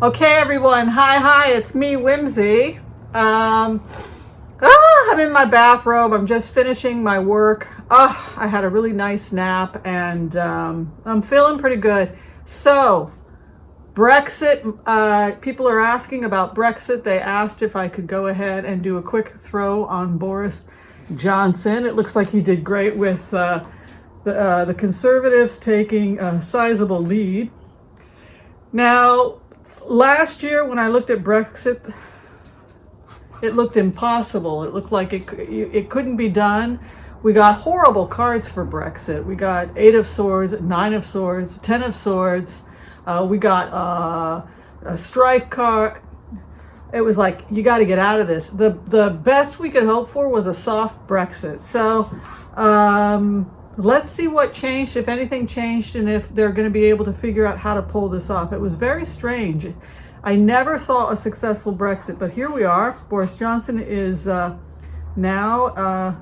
Okay, everyone. Hi, it's me, Whimsy. I'm in my bathrobe. I'm just finishing my work. I had a really nice nap and I'm feeling pretty good. So, Brexit, people are asking about Brexit. They asked if I could go ahead and do a quick throw on Boris Johnson. It looks like he did great with the Conservatives taking a sizable lead. Now, last year when I looked at Brexit, it looked impossible. It looked like it couldn't be done. We got horrible cards for Brexit. We got 8 of Swords, 9 of Swords, 10 of Swords. We got a strife card. It was like, you got to get out of this. The best we could hope for was a soft Brexit. So let's see what changed, if anything changed, and if they're going to be able to figure out how to pull this off. It was very strange. I never saw a successful Brexit, but here we are. Boris Johnson is now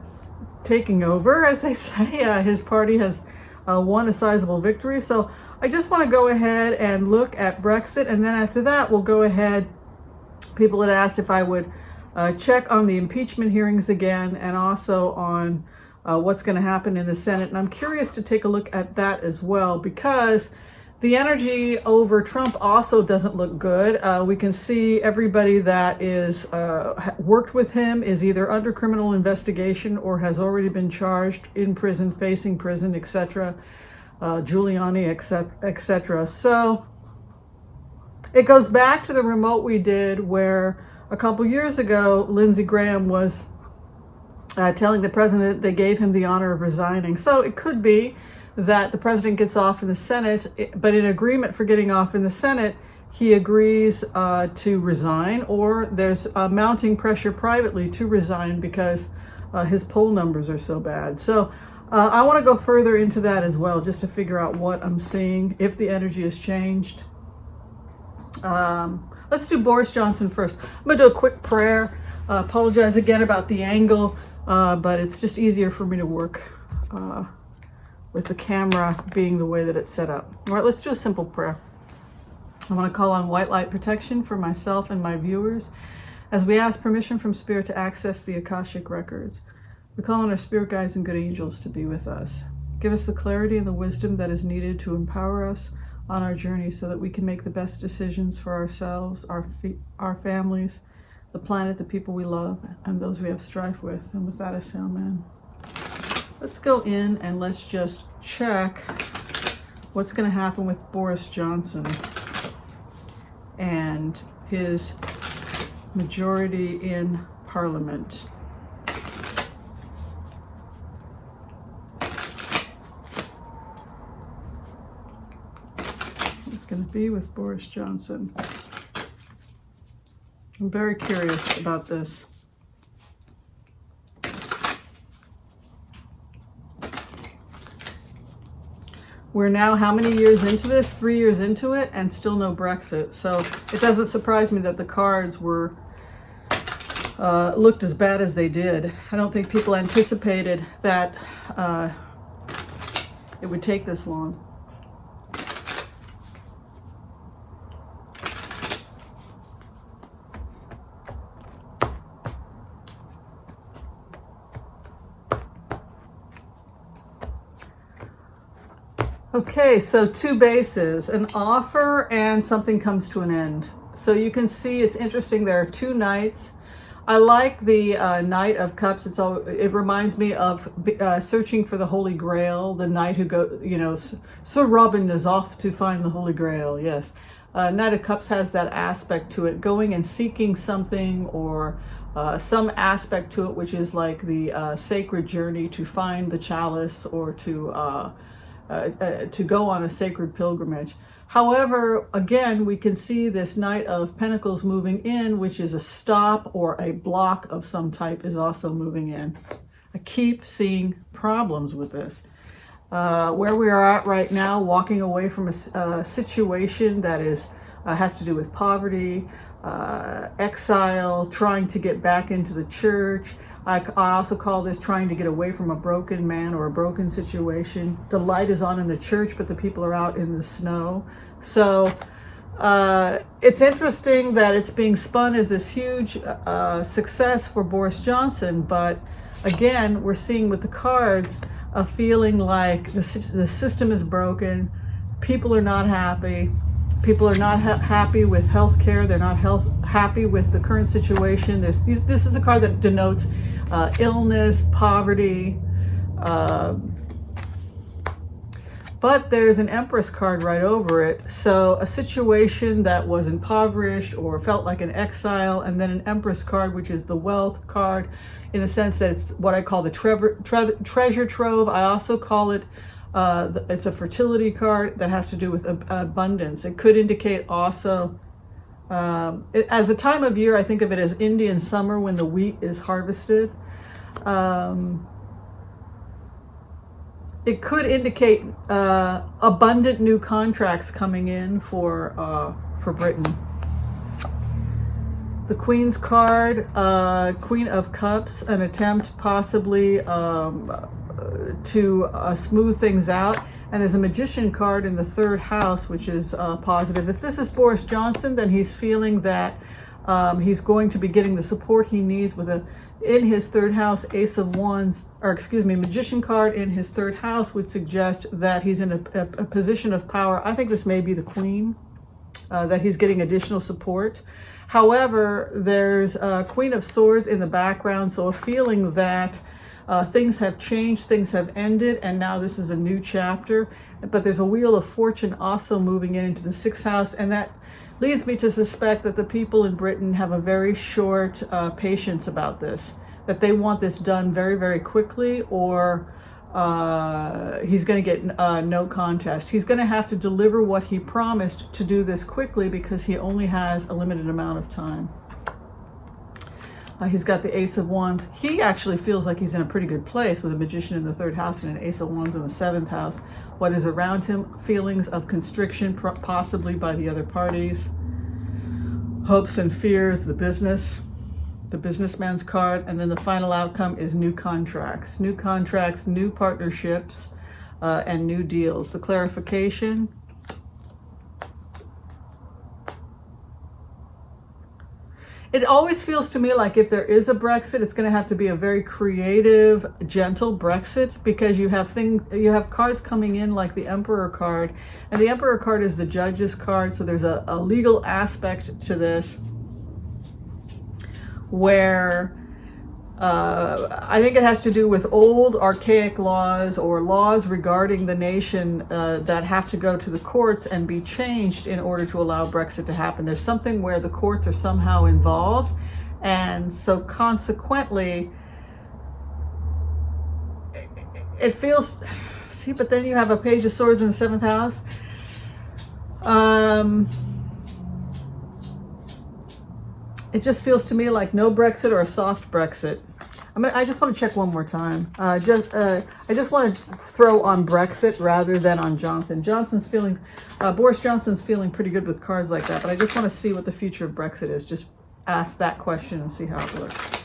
taking over, as they say. His party has won a sizable victory. So I just want to go ahead and look at Brexit, and then after that, we'll go ahead. People had asked if I would check on the impeachment hearings again, and also on what's going to happen in the Senate. And I'm curious to take a look at that as well, because the energy over Trump also doesn't look good. We can see everybody that is worked with him is either under criminal investigation or has already been charged, in prison, facing prison, etc. Giuliani, etc. So it goes back to the remote we did where a couple years ago, Lindsey Graham was telling the president they gave him the honor of resigning. So it could be that the president gets off in the Senate, but in agreement for getting off in the Senate, he agrees to resign, or there's mounting pressure privately to resign because his poll numbers are so bad. So I want to go further into that as well, just to figure out what I'm seeing, if the energy has changed. Let's do Boris Johnson first. I'm going to do a quick prayer. Apologize again about the angle, but it's just easier for me to work with the camera being the way that it's set up. All right, let's do a simple prayer. I want to call on white light protection for myself and my viewers as we ask permission from Spirit to access the Akashic records. We call on our spirit guides and good angels to be with us. Give us the clarity and the wisdom that is needed to empower us on our journey so that we can make the best decisions for ourselves, our families, the planet, the people we love, and those we have strife with. And with that, I say amen. Let's go in and let's just check what's going to happen with Boris Johnson and his majority in Parliament. What's going to be with Boris Johnson? I'm very curious about this. We're now how many years into this? 3 years into it, and still no Brexit. So it doesn't surprise me that the cards were looked as bad as they did. I don't think people anticipated that it would take this long. Okay, so 2 bases, an offer and something comes to an end. So you can see it's interesting. There are 2 knights. I like the Knight of Cups. It reminds me of searching for the Holy Grail. The knight who Sir Robin is off to find the Holy Grail. Yes, Knight of Cups has that aspect to it, going and seeking something, or some aspect to it, which is like the sacred journey to find the chalice, or to go on a sacred pilgrimage. However, again, we can see this Knight of Pentacles moving in, which is a stop or a block of some type is also moving in. I keep seeing problems with this. Where we are at right now, walking away from a situation that has to do with poverty, exile, trying to get back into the church. I also call this trying to get away from a broken man or a broken situation. The light is on in the church, but the people are out in the snow. So It's interesting that it's being spun as this huge success for Boris Johnson, but again, we're seeing with the cards a feeling like the system is broken, people are not happy, people are not happy with healthcare, they're not happy with the current situation. This is a card that denotes illness, poverty, but there's an Empress card right over it. So a situation that was impoverished or felt like an exile, and then an Empress card, which is the wealth card, in the sense that it's what I call the treasure trove. I also call it, it's a fertility card that has to do with abundance. It could indicate also, as a time of year, I think of it as Indian summer when the wheat is harvested. It could indicate abundant new contracts coming in for Britain. The Queen's card, Queen of Cups, an attempt possibly to smooth things out. And there's a Magician card in the third house, which is positive. If this is Boris Johnson, then he's feeling that he's going to be getting the support he needs with in his third house, Ace of Wands, or excuse me, Magician card in his third house would suggest that he's in a position of power. I think this may be the Queen, that he's getting additional support. However, there's Queen of Swords in the background, so a feeling that things have changed, things have ended, and now this is a new chapter. But there's a Wheel of Fortune also moving into the sixth house, and that leads me to suspect that the people in Britain have a very short patience about this, that they want this done very, very quickly, or he's going to get no contest. He's going to have to deliver what he promised to do this quickly because he only has a limited amount of time. He's got the Ace of Wands. He actually feels like he's in a pretty good place with a Magician in the third house and an Ace of Wands in the seventh house. What is around him? Feelings of constriction, possibly by the other parties. Hopes and fears, the businessman's card. And then the final outcome is new contracts, new partnerships, and new deals. The clarification. It always feels to me like if there is a Brexit, it's going to have to be a very creative, gentle Brexit, because you have cards coming in like the Emperor card, and the Emperor card is the Judge's card, so there's a legal aspect to this where I think it has to do with old archaic laws or laws regarding the nation that have to go to the courts and be changed in order to allow Brexit to happen. There's something where the courts are somehow involved, and so consequently it feels, see, but then you have a Page of Swords in the seventh house. It just feels to me like no Brexit or a soft Brexit. I just want to check one more time. I just want to throw on Brexit rather than on Johnson. Boris Johnson's feeling pretty good with cards like that, but I just want to see what the future of Brexit is. Just ask that question and see how it looks.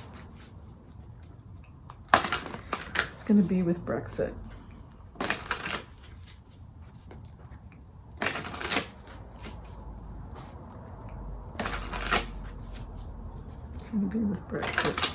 It's going to be with Brexit. It's going to be with Brexit.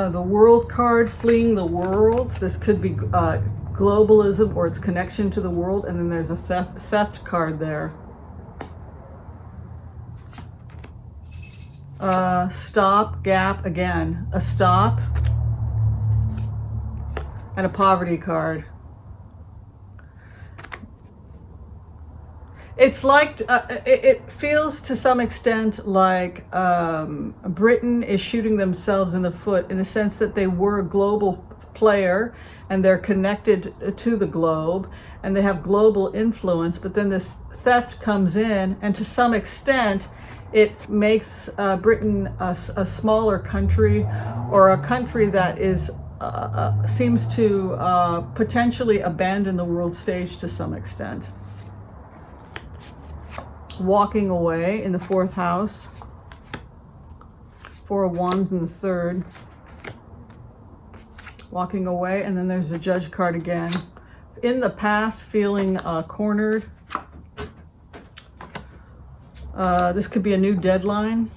The World card, fleeing the world. This could be globalism or its connection to the world. And then there's a theft card there. Stop, gap again. A stop. And a poverty card. It's like, it feels to some extent like Britain is shooting themselves in the foot, in the sense that they were a global player and they're connected to the globe and they have global influence, but then this theft comes in, and to some extent it makes Britain a smaller country, or a country that is seems to potentially abandon the world stage to some extent. Walking away in the 4th house, 4 of Wands in the 3rd. Walking away, and then there's the Judge card again. In the past, feeling cornered. This could be a new deadline.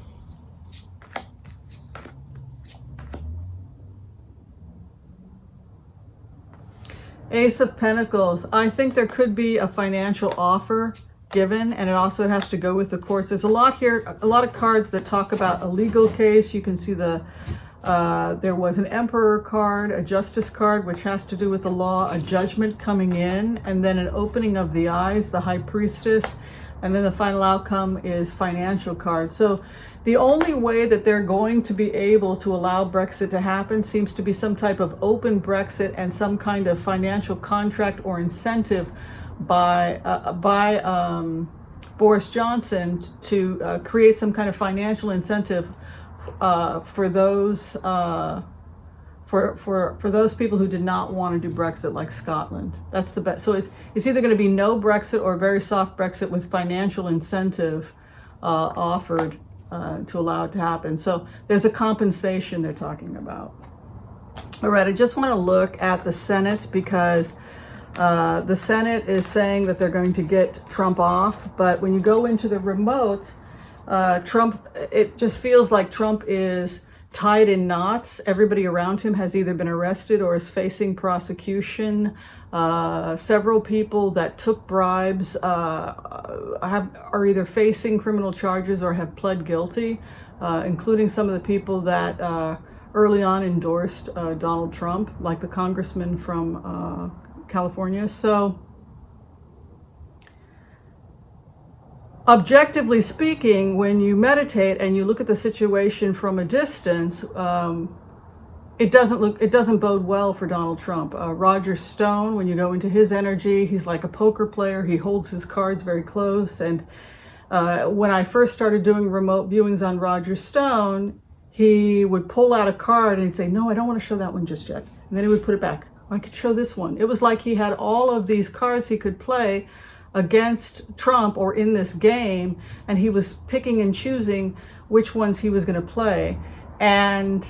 Ace of Pentacles. I think there could be a financial offer given, and it also has to go with the course. There's a lot here, a lot of cards that talk about a legal case. You can see there was an Emperor card, a Justice card, which has to do with the law, a judgment coming in, and then an opening of the eyes, the High Priestess, and then the final outcome is financial cards. So the only way that they're going to be able to allow Brexit to happen seems to be some type of open Brexit and some kind of financial contract or incentive by Boris Johnson to create some kind of financial incentive for those for those people who did not want to do Brexit, like Scotland. That's the best. So it's either going to be no Brexit or very soft Brexit with financial incentive offered to allow it to happen. So there's a compensation they're talking about. All right, I just want to look at the Senate, because the Senate is saying that they're going to get Trump off, but when you go into the remote, Trump, it just feels like Trump is tied in knots. Everybody around him has either been arrested or is facing prosecution. Several people that took bribes are either facing criminal charges or have pled guilty, including some of the people that early on endorsed Donald Trump, like the congressman from California. So objectively speaking, when you meditate and you look at the situation from a distance, it doesn't bode well for Donald Trump. Roger Stone, when you go into his energy, he's like a poker player. He holds his cards very close. And when I first started doing remote viewings on Roger Stone, he would pull out a card and he'd say, "No, I don't want to show that one just yet." And then he would put it back. "I could show this one." It was like he had all of these cards he could play against Trump or in this game, and he was picking and choosing which ones he was going to play. And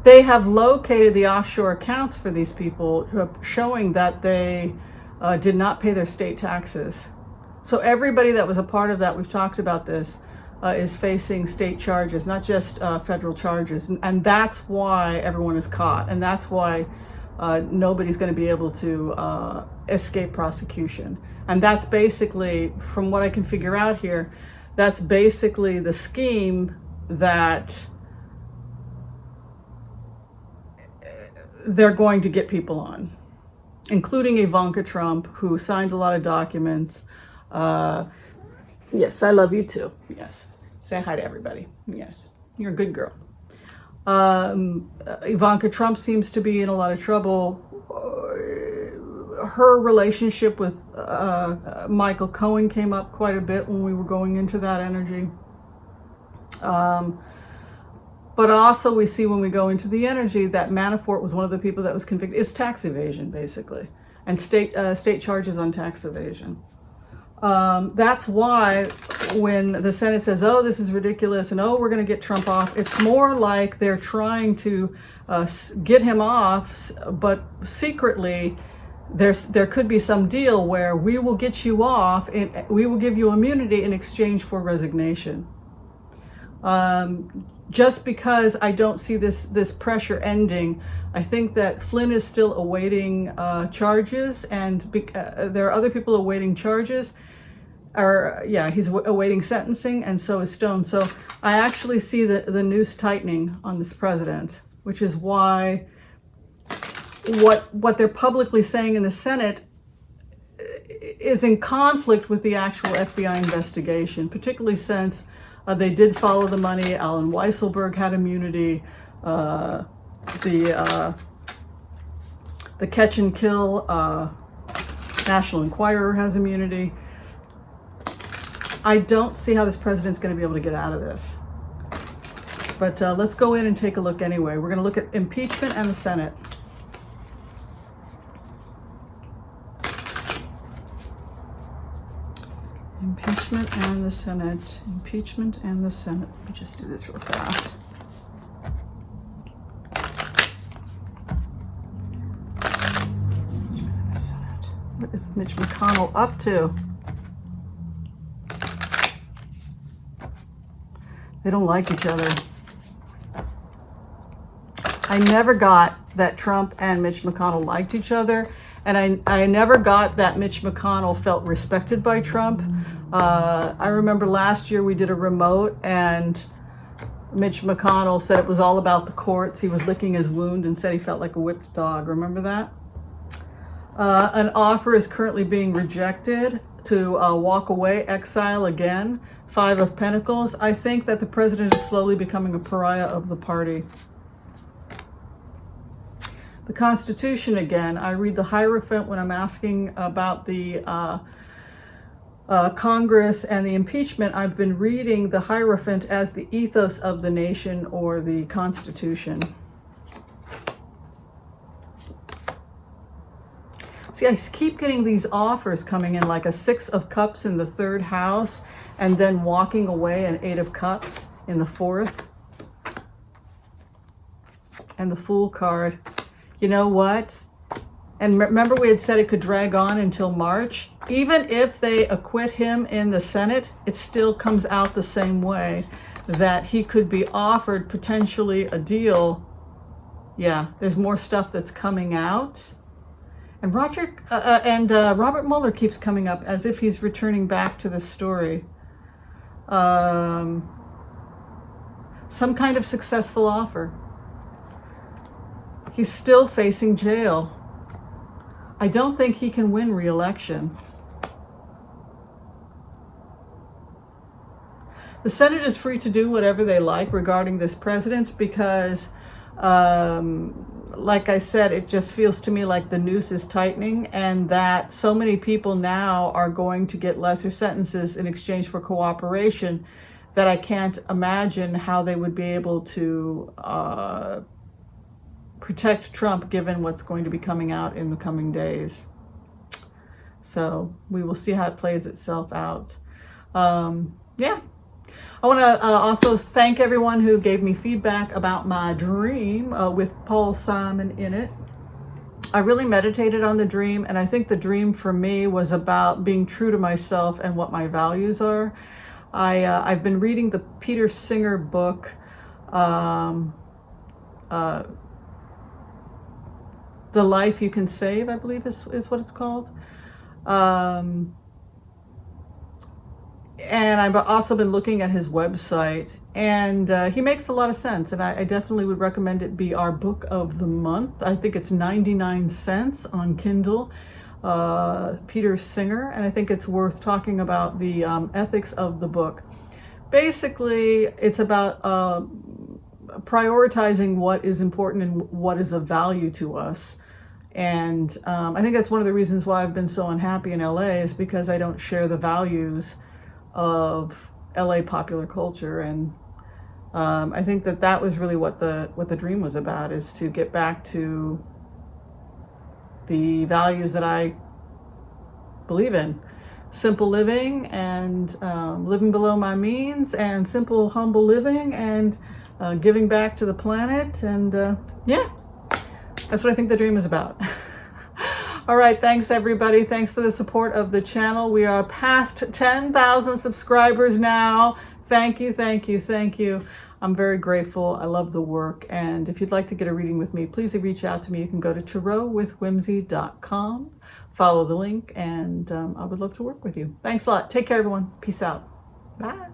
they have located the offshore accounts for these people, showing that they did not pay their state taxes. So everybody that was a part of that, we've talked about this, is facing state charges, not just federal charges. And that's why everyone is caught. And that's why nobody's going to be able to escape prosecution. And that's basically, from what I can figure out here, that's basically the scheme that they're going to get people on, including Ivanka Trump, who signed a lot of documents. Yes, I love you too. Yes. Say hi to everybody. Yes. You're a good girl. Ivanka Trump seems to be in a lot of trouble. Her relationship with Michael Cohen came up quite a bit when we were going into that energy. But also we see when we go into the energy that Manafort was one of the people that was convicted. It's tax evasion, basically, and state charges on tax evasion. That's why when the Senate says, "Oh, this is ridiculous," and "Oh, we're going to get Trump off," it's more like they're trying to get him off, but secretly there could be some deal where we will get you off and we will give you immunity in exchange for resignation. Just because I don't see this pressure ending, I think that Flynn is still awaiting charges, and there are other people awaiting charges. He's awaiting sentencing, and so is Stone. So I actually see the noose tightening on this president, which is why what they're publicly saying in the Senate is in conflict with the actual FBI investigation, particularly since they did follow the money. Alan Weisselberg had immunity. The Catch and Kill National Enquirer has immunity. I don't see how this president's going to be able to get out of this. But let's go in and take a look anyway. We're going to look at impeachment and the Senate. Impeachment and the Senate. Impeachment and the Senate. Let me just do this real fast. Impeachment and the Senate. What is Mitch McConnell up to? They don't like each other. I never got that Trump and Mitch McConnell liked each other. And I never got that Mitch McConnell felt respected by Trump. I remember last year we did a remote and Mitch McConnell said it was all about the courts. He was licking his wound and said he felt like a whipped dog. Remember that? An offer is currently being rejected to walk away, exile again. 5 of Pentacles. I think that the president is slowly becoming a pariah of the party. The Constitution again. I read the Hierophant when I'm asking about the Congress and the impeachment. I've been reading the Hierophant as the ethos of the nation or the Constitution. See, I keep getting these offers coming in, like a 6 of Cups in the 3rd house, and then walking away, an 8 of Cups in the 4th. And the Fool card. You know what? And remember we had said it could drag on until March? Even if they acquit him in the Senate, it still comes out the same way, that he could be offered potentially a deal. Yeah, there's more stuff that's coming out. And Robert Mueller keeps coming up as if he's returning back to the story. Some kind of successful offer. He's still facing jail. I don't think he can win re-election. The Senate is free to do whatever they like regarding this president because, like I said, it just feels to me like the noose is tightening and that so many people now are going to get lesser sentences in exchange for cooperation that I can't imagine how they would be able to protect Trump given what's going to be coming out in the coming days. So we will see how it plays itself out. Yeah. I want to also thank everyone who gave me feedback about my dream with Paul Simon in it. I really meditated on the dream, and I think the dream for me was about being true to myself and what my values are. I've been reading the Peter Singer book, The Life You Can Save, I believe is what it's called. And I've also been looking at his website, and he makes a lot of sense, and I definitely would recommend it be our book of the month. I think it's 99 cents on Kindle, Peter Singer, and I think it's worth talking about the ethics of the book. Basically, it's about prioritizing what is important and what is of value to us. And I think that's one of the reasons why I've been so unhappy in LA is because I don't share the values of LA popular culture. And I think that was really what the dream was about, is to get back to the values that I believe in. Simple living and living below my means, and simple, humble living, and giving back to the planet. And yeah, that's what I think the dream is about. All right, thanks everybody. Thanks for the support of the channel. We are past 10,000 subscribers now. Thank you, thank you, thank you. I'm very grateful. I love the work. And if you'd like to get a reading with me, please reach out to me. You can go to tarotwithwhimsy.com, follow the link, and I would love to work with you. Thanks a lot. Take care, everyone. Peace out. Bye.